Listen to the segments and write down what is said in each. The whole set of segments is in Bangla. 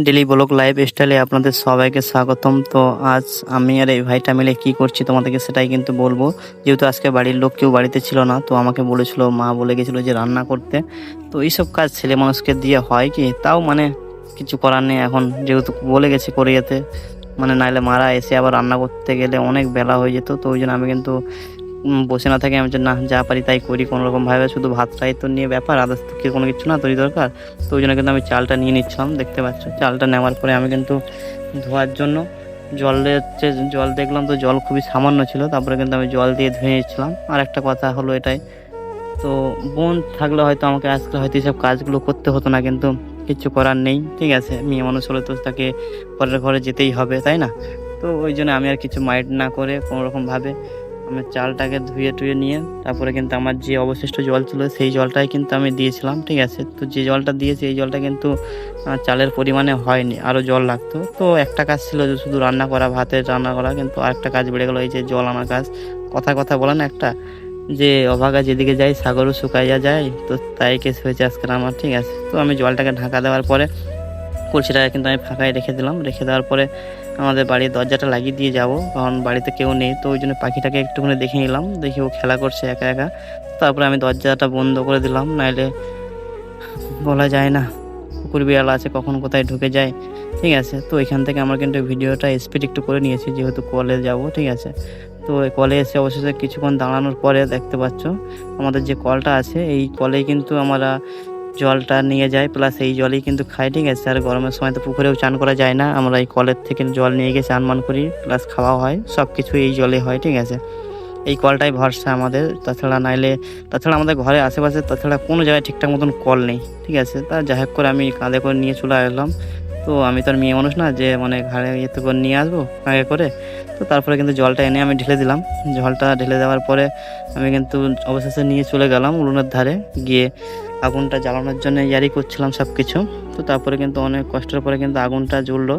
ডেলি ব্লগ লাইফ স্টাইলে আপনাদের সবাইকে স্বাগতম। তো আজ আমি আর এই ভাইটা মিলে কি করছি তোমাদেরকে সেটাই কিন্তু বলবো। যেহেতু আজকে বাড়ির লোক কেউ বাড়িতে ছিল না, তো আমাকে বলেছিল, মা বলে গেছিলো যে রান্না করতে। তো এইসব কাজ ছেলে মানুষকে দিয়ে হয় কি, তাও মানে কিছু করার নেই এখন, যেহেতু বলে গেছে করে যেতে। মানে নাইলে মারা এসে আবার রান্না করতে গেলে অনেক বেলা হয়ে যেত। তো ওই জন্য আমি কিন্তু বসে না থাকি, আমি যে না যা পারি তাই করি কোনো রকম ভাবে। শুধু ভাতটাই তো নিয়ে ব্যাপার, আদার্স তো কোনো কিছু না তৈরি দরকার। তো ওই জন্য কিন্তু আমি চালটা নিয়ে নিচ্ছিলাম, দেখতে পাচ্ছ। চালটা নেওয়ার পরে আমি কিন্তু ধোয়ার জন্য জল দেখলাম, তো জল খুবই সামান্য ছিল। তারপরে কিন্তু আমি জল দিয়ে ধুয়ে নিচ্ছিলাম। আর একটা কথা হলো এটাই, তো বোন থাকলে হয়তো আমাকে আজকে হয়তো এইসব কাজগুলো করতে হতো না, কিন্তু কিছু করার নেই, ঠিক আছে। মেয়ে মানুষ হলে তো তাকে পরের ঘরে যেতেই হবে, তাই না? তো ওই জন্য আমি আর কিছু মাইন্ড না করে কোনো রকমভাবে আমি চালটাকে ধুয়ে টুয়ে নিয়ে তারপরে কিন্তু আমার যে অবশিষ্ট জল ছিল সেই জলটাই কিন্তু আমি দিয়েছিলাম, ঠিক আছে। তো যে জলটা দিয়েছি এই জলটা কিন্তু চালের পরিমাণে হয়নি, আরও জল লাগতো। তো একটা কাজ ছিল যে শুধু রান্না করা, ভাতের রান্না করা, কিন্তু আরেকটা কাজ বেড়ে গেলো, এই যে জল আনার কাজ। কথা বলে না একটা, যে অভাগা যেদিকে যায় সাগরও শুকাইয়া যায়, তো তাই কেস হয়েছে আজকের আমার, ঠিক আছে। তো আমি জলটাকে ঢাকা দেওয়ার পরে কলসিটাকে কিন্তু আমি ফাঁকায় রেখে দিলাম। রেখে দেওয়ার পরে আমাদের বাড়ির দরজাটা লাগিয়ে দিয়ে যাব, কারণ বাড়িতে কেউ নেই। তো ওই জন্য পাখিটাকে একটুখানি দেখে নিলাম, দেখি ও খেলা করছে একা একা। তারপরে আমি দরজাটা বন্ধ করে দিলাম, নাইলে বলা যায় না কুকুর বিড়াল আছে কখন কোথায় ঢুকে যায়, ঠিক আছে। তো এখান থেকে আমরা কিন্তু ভিডিওটা স্পিড একটু করে নিয়েছি, যেহেতু কলে যাব, ঠিক আছে। তো এই কলে এসে অবশেষে কিছুক্ষণ দাঁড়ানোর পরে দেখতে পাচ্ছ আমাদের যে কলটা আছে, এই কলেই কিন্তু আমরা জলটা নিয়ে যাই, প্লাস এই জলেই কিন্তু খাই, ঠিক আছে। আর গরমের সময় তো পুকুরেও চান করা যায় না, আমরা এই কলের থেকে জল নিয়ে গিয়ে চান মান করি, প্লাস খাওয়া হয়, সব কিছু এই জলে হয়, ঠিক আছে। এই কলটাই ভরসা আমাদের, তাছাড়া আমাদের ঘরে আশেপাশে তাছাড়া কোনো জায়গায় ঠিকঠাক মতন কল নেই, ঠিক আছে। তা যাই হোক করে আমি কাঁধে করে নিয়ে চলে আসলাম। তো আমি তো আর মেয়ে মানুষ না যে মানে ঘাড়ে ইয়েতে করে নিয়ে আসবো কাঁধে করে। তো তারপরে কিন্তু জলটা এনে আমি ঢেলে দিলাম। জলটা ঢেলে দেওয়ার পরে আমি কিন্তু অবশেষে নিয়ে চলে গেলাম উনুনের ধারে গিয়ে আগুনটা জ্বালানোর জন্য ইয়ারি করছিলাম সব কিছু। তো তারপরে কিন্তু অনেক কষ্টের পরে কিন্তু আগুনটা জ্বললো।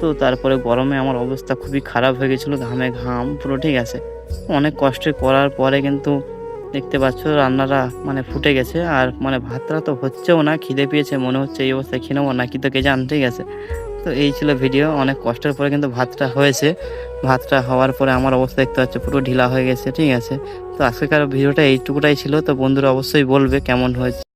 তো তারপরে গরমে আমার অবস্থা খুবই খারাপ হয়ে গেছিলো, ঘামে ঘাম পুরো, ঠিক আছে। অনেক কষ্ট করার পরে কিন্তু দেখতে পাচ্ছ রান্নাটা মানে ফুটে গেছে, আর মানে ভাতটা তো হচ্ছেও না। খিদে পেয়েছে, মনে হচ্ছে এই অবস্থায় খেয়ে নেবো নাকি তো কে জান, ঠিক আছে। তো এই ছিল ভিডিও, অনেক কষ্টের পরে কিন্তু ভাতটা হয়েছে। ভাতটা হওয়ার পরে আমার অবস্থা দেখতে পাচ্ছ পুরো ঢিলা হয়ে গেছে, ঠিক আছে। তো আজকেকার ভিডিওটা এইটুকুটাই ছিল। তো বন্ধুরা অবশ্যই বলবে কেমন হয়েছে।